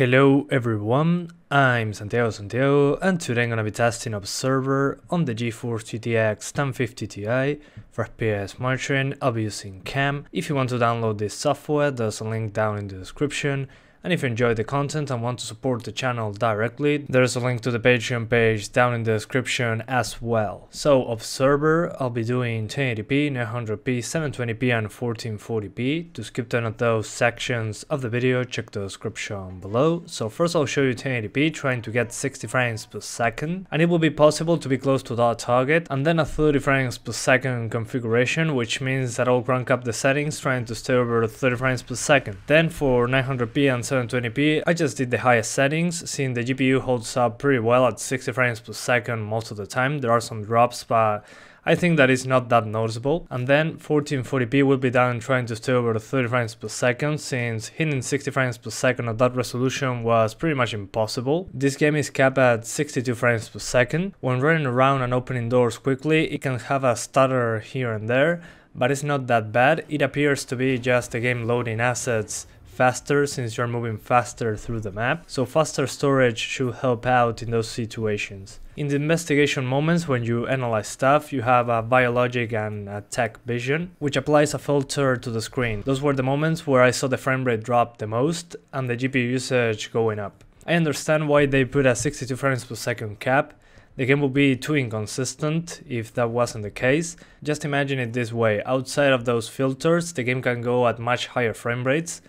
Hello everyone, I'm Santiago, and today I'm gonna be testing Observer on the GeForce GTX 1050 Ti for FPS monitoring. I'll be using CAM. If you want to download this software, there's a link down in the description. And if you enjoy the content and want to support the channel directly, there's a link to the Patreon page down in the description as well. So Observer, I'll be doing 1080p, 900p, 720p and 1440p. To skip none of those sections of the video, check the description below. So first I'll show you 1080p, trying to get 60 frames per second. And it will be possible to be close to that target. And then a 30 frames per second configuration, which means that I'll crank up the settings, trying to stay over 30 frames per second. Then for 900p and 720p, I just did the highest settings, seeing the GPU holds up pretty well at 60 frames per second most of the time. There are some drops, but I think that is not that noticeable. And then 1440p will be down, trying to stay over 30 frames per second, since hitting 60 frames per second at that resolution was pretty much impossible. This game is capped at 62 frames per second. When running around and opening doors quickly, it can have a stutter here and there, but it's not that bad. It appears to be just the game loading assets faster, since you're moving faster through the map, so faster storage should help out in those situations. In the investigation moments, when you analyze stuff, you have a biologic and a tech vision, which applies a filter to the screen. Those were the moments where I saw the frame rate drop the most and the GPU usage going up. I understand why they put a 62 frames per second cap. The game would be too inconsistent if that wasn't the case. Just imagine it this way: outside of those filters, the game can go at much higher frame rates.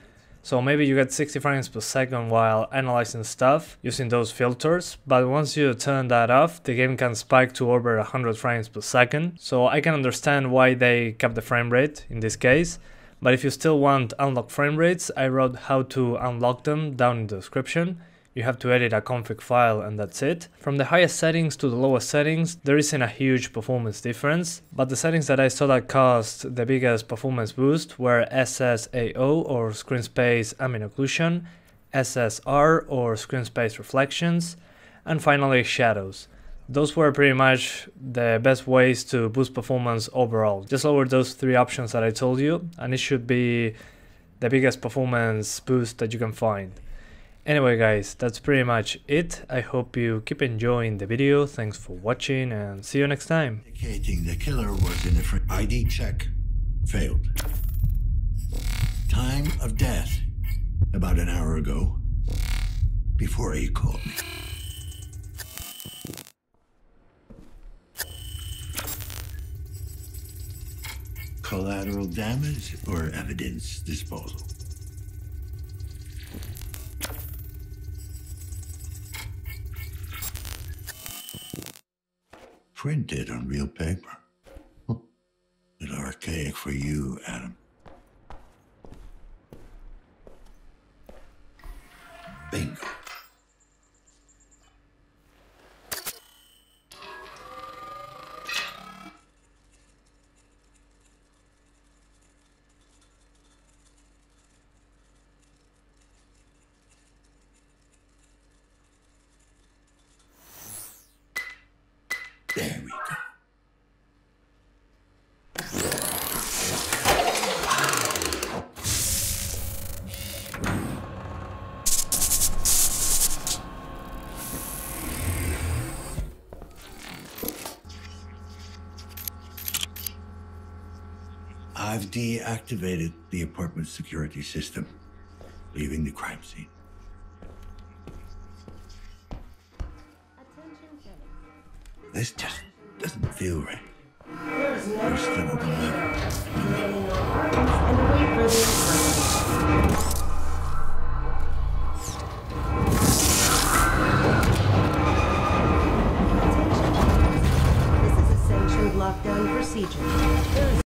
So maybe you get 60 frames per second while analyzing stuff using those filters, but once you turn that off, the game can spike to over 100 frames per second. So I can understand why they kept the frame rate in this case, but if you still want unlocked frame rates, I wrote how to unlock them down in the description. You have to edit a config file and that's it. From the highest settings to the lowest settings, there isn't a huge performance difference, but the settings that I saw that caused the biggest performance boost were SSAO or screen space ambient occlusion, SSR or screen space reflections, and finally shadows. Those were pretty much the best ways to boost performance overall. Just lower those three options that I told you, and it should be the biggest performance boost that you can find. Anyway guys, that's pretty much it. I hope you keep enjoying the video. Thanks for watching and see you next time. Indicating the killer was in the ID check. Failed. Time of death. About an hour ago. Before he called me. Collateral damage or evidence disposal? Printed on real paper. A little archaic for you, Adam. Bingo. There we go. I've deactivated the apartment security system, leaving the crime scene. This just doesn't feel right. We're still at the level. This is a sanctioned lockdown procedure.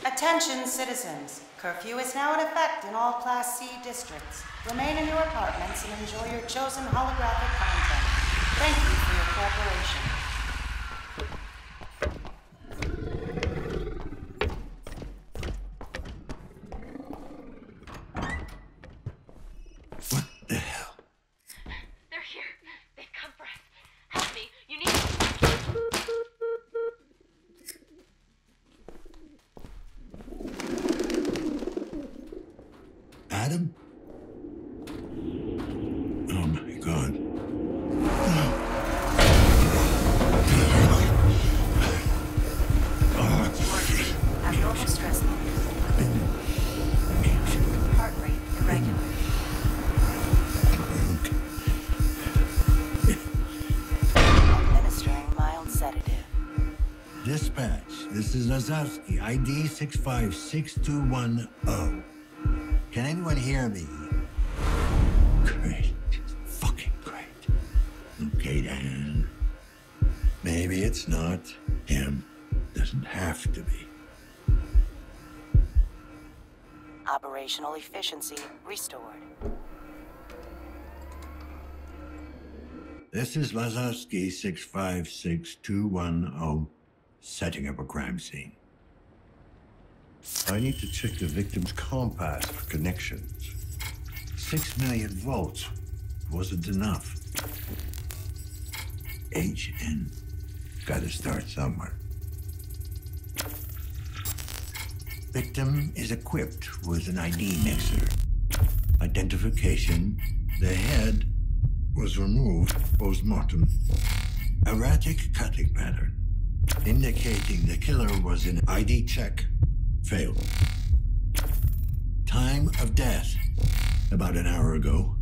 Attention citizens, curfew is now in effect in all Class C districts. Remain in your apartments and enjoy your chosen holographic content. Thank you for your cooperation. What the hell? Dispatch, this is Lazarski, ID 656210. Can anyone hear me? Great. Fucking great. Okay, Dan. Maybe it's not him. Doesn't have to be. Operational efficiency restored. This is Lazarski 656210, setting up a crime scene. I need to check the victim's compass for connections. 6 million volts wasn't enough. HN. Gotta start somewhere. Victim is equipped with an ID mixer. Identification, the head was removed post-mortem. Erratic cutting pattern, indicating the killer was in ID check, failed. Time of death, about an hour ago,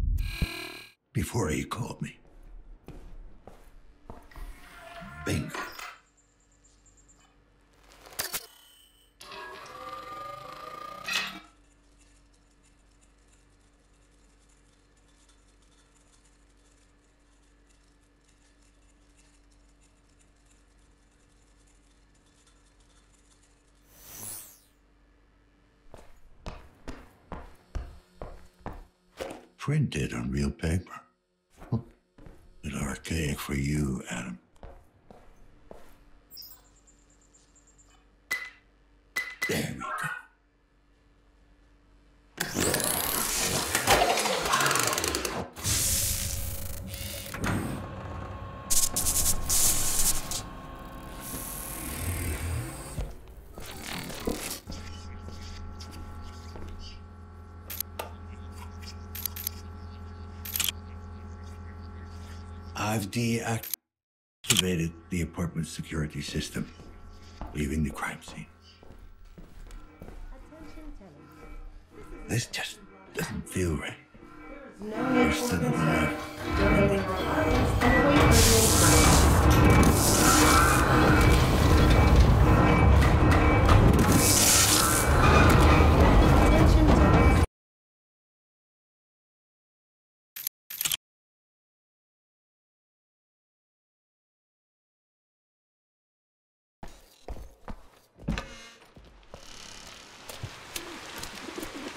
before he called me. Bingo. Printed on real paper. A little archaic for you, Adam. There we go. I've deactivated the apartment security system, leaving the crime scene. This just doesn't feel right. You're still alive.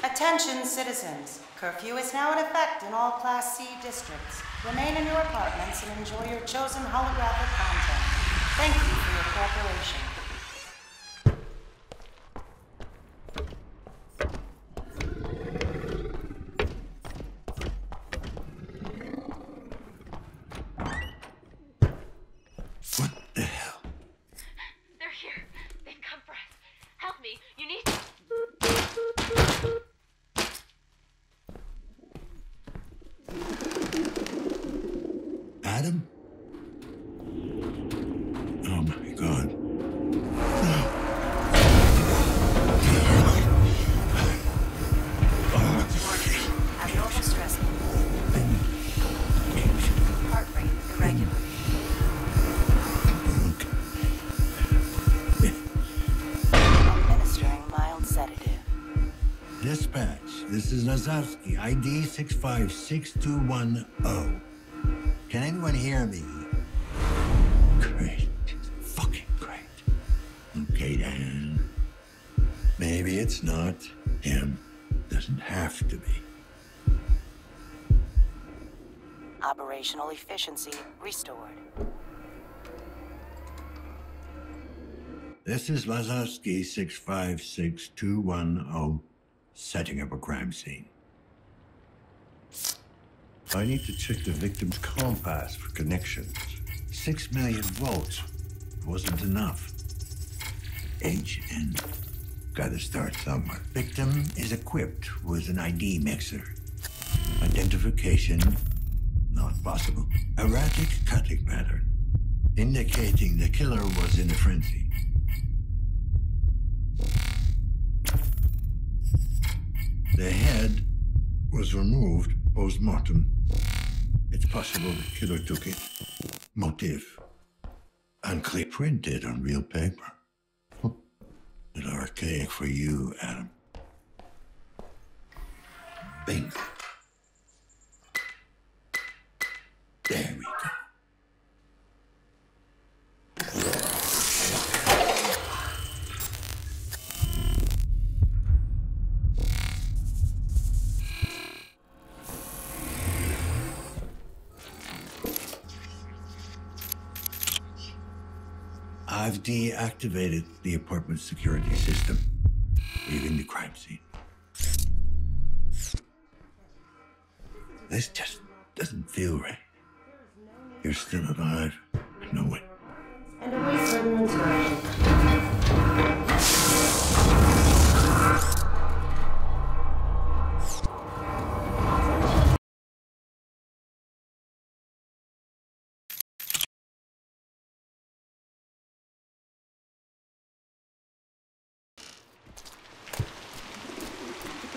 Attention citizens, curfew is now in effect in all Class C districts. Remain in your apartments and enjoy your chosen holographic content. Thank you for your cooperation. What the hell? They're here. They've come for us. Help me. You need... Adam? Oh my God. Abnormal stress levels. Heart rate irregular. Administering mild sedative. Dispatch, this is Lazarski, ID 656210. Can anyone hear me? Great. Fucking great. Okay, Dan. Maybe it's not him. Doesn't have to be. Operational efficiency restored. This is Lazarski 656210, setting up a crime scene. I need to check the victim's compass for connections. 6 million volts wasn't enough. HN. Gotta start somewhere. Victim is equipped with an ID mixer. Identification, not possible. Erratic cutting pattern, indicating the killer was in a frenzy. The head was removed post-mortem. It's possible the killer took it. Motive Unclear. Printed on real paper. It's archaic for you, Adam. Bingo. There we go. I've deactivated the apartment security system, leaving the crime scene. This just doesn't feel right. You're still alive. No way. And await certain instructions.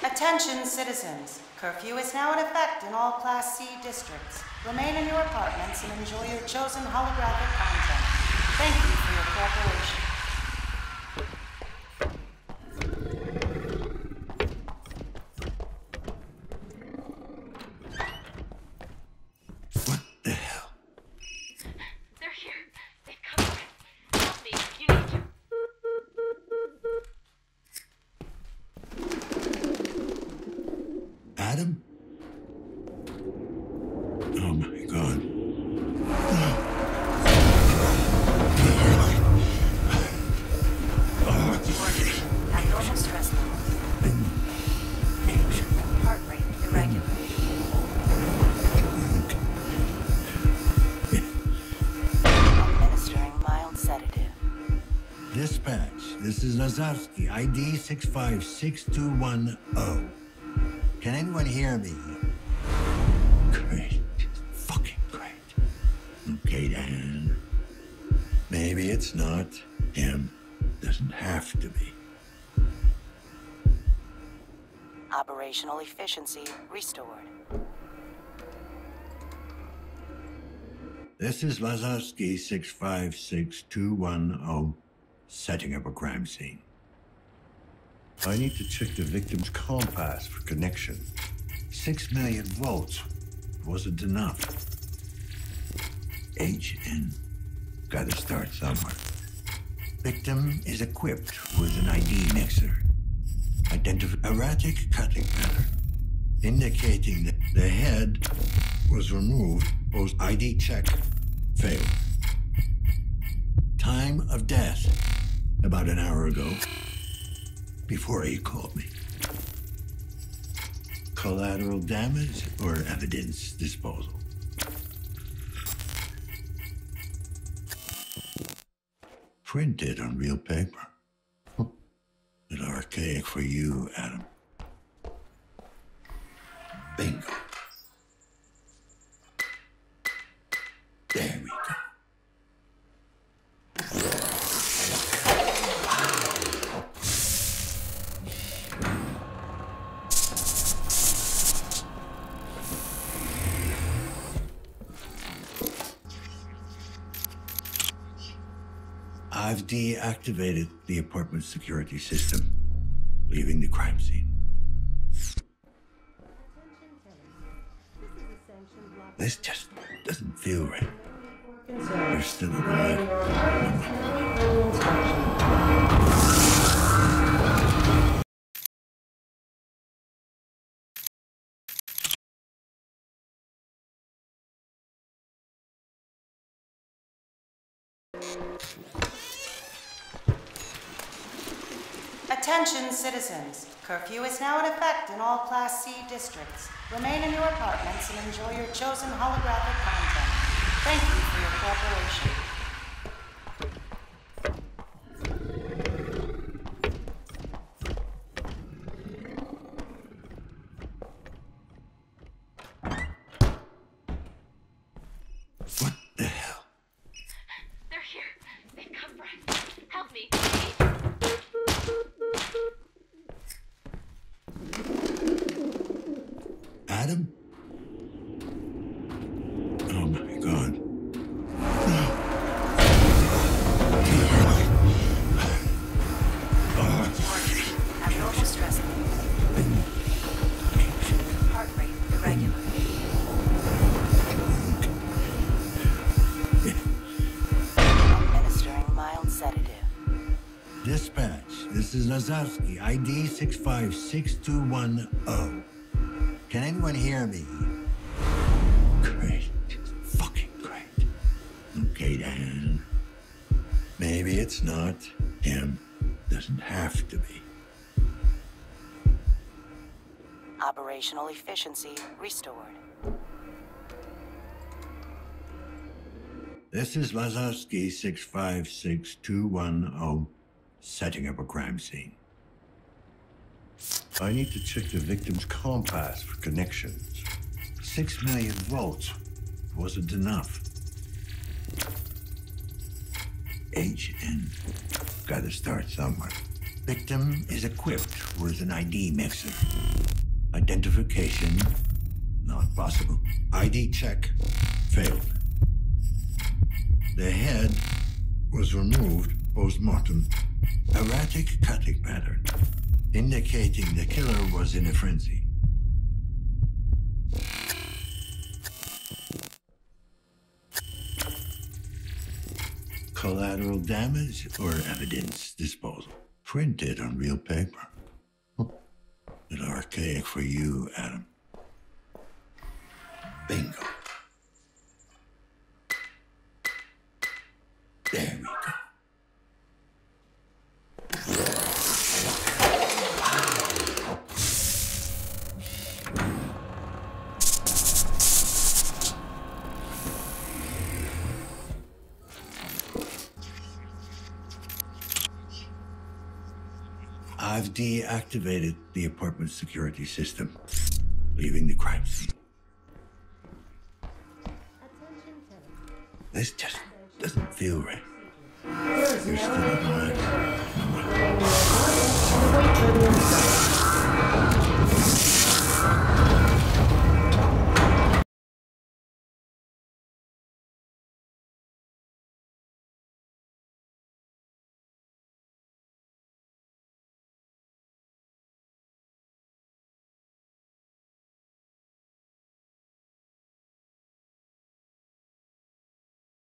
Attention citizens, curfew is now in effect in all Class C districts. Remain in your apartments and enjoy your chosen holographic content. Thank you for your cooperation. What the hell? They're here. They've come for us. Help me. You need to. Adam? Oh my God. Abnormal stress levels. Heart rate irregular. Administering mild sedative. Dispatch, this is Lazowski, ID 656210. Can anyone hear me? Great. Fucking great. Okay, Dan. Maybe it's not him. Doesn't have to be. Operational efficiency restored. This is Lazowski 656210, setting up a crime scene. I need to check the victim's compass for connection. 6 million volts wasn't enough. HN. Gotta start somewhere. Victim is equipped with an ID mixer. Erratic cutting pattern, indicating that the head was removed post ID check failed. Time of death, about an hour ago, before he called me. Collateral damage or evidence disposal? Printed on real paper. It's archaic for you, Adam. Bingo. There we go. I've deactivated the apartment security system, leaving the crime scene. This just doesn't feel right. You're still alive. Attention citizens, curfew is now in effect in all Class C districts. Remain in your apartments and enjoy your chosen holographic content. Thank you for your cooperation. What the hell? They're here. They've come for us. Help me. Adam? Oh my God. This is Lazowski, ID 656210. Can anyone hear me? Great. Fucking great. Okay, Dan. Maybe it's not him. Doesn't have to be. Operational efficiency restored. This is Lazowski 656210, setting up a crime scene. I need to check the victim's compass for connections. 6 million volts wasn't enough. HN. Gotta start somewhere. Victim is equipped with an ID mixer. Identification, not possible. ID check, failed. The head was removed post-mortem. Erratic cutting pattern, indicating the killer was in a frenzy. Collateral damage or evidence disposal. Printed on real paper. An archaic for you, Adam. Bingo. There we go. I've deactivated the apartment security system, leaving the crime scene. This just doesn't feel right. You're still alive.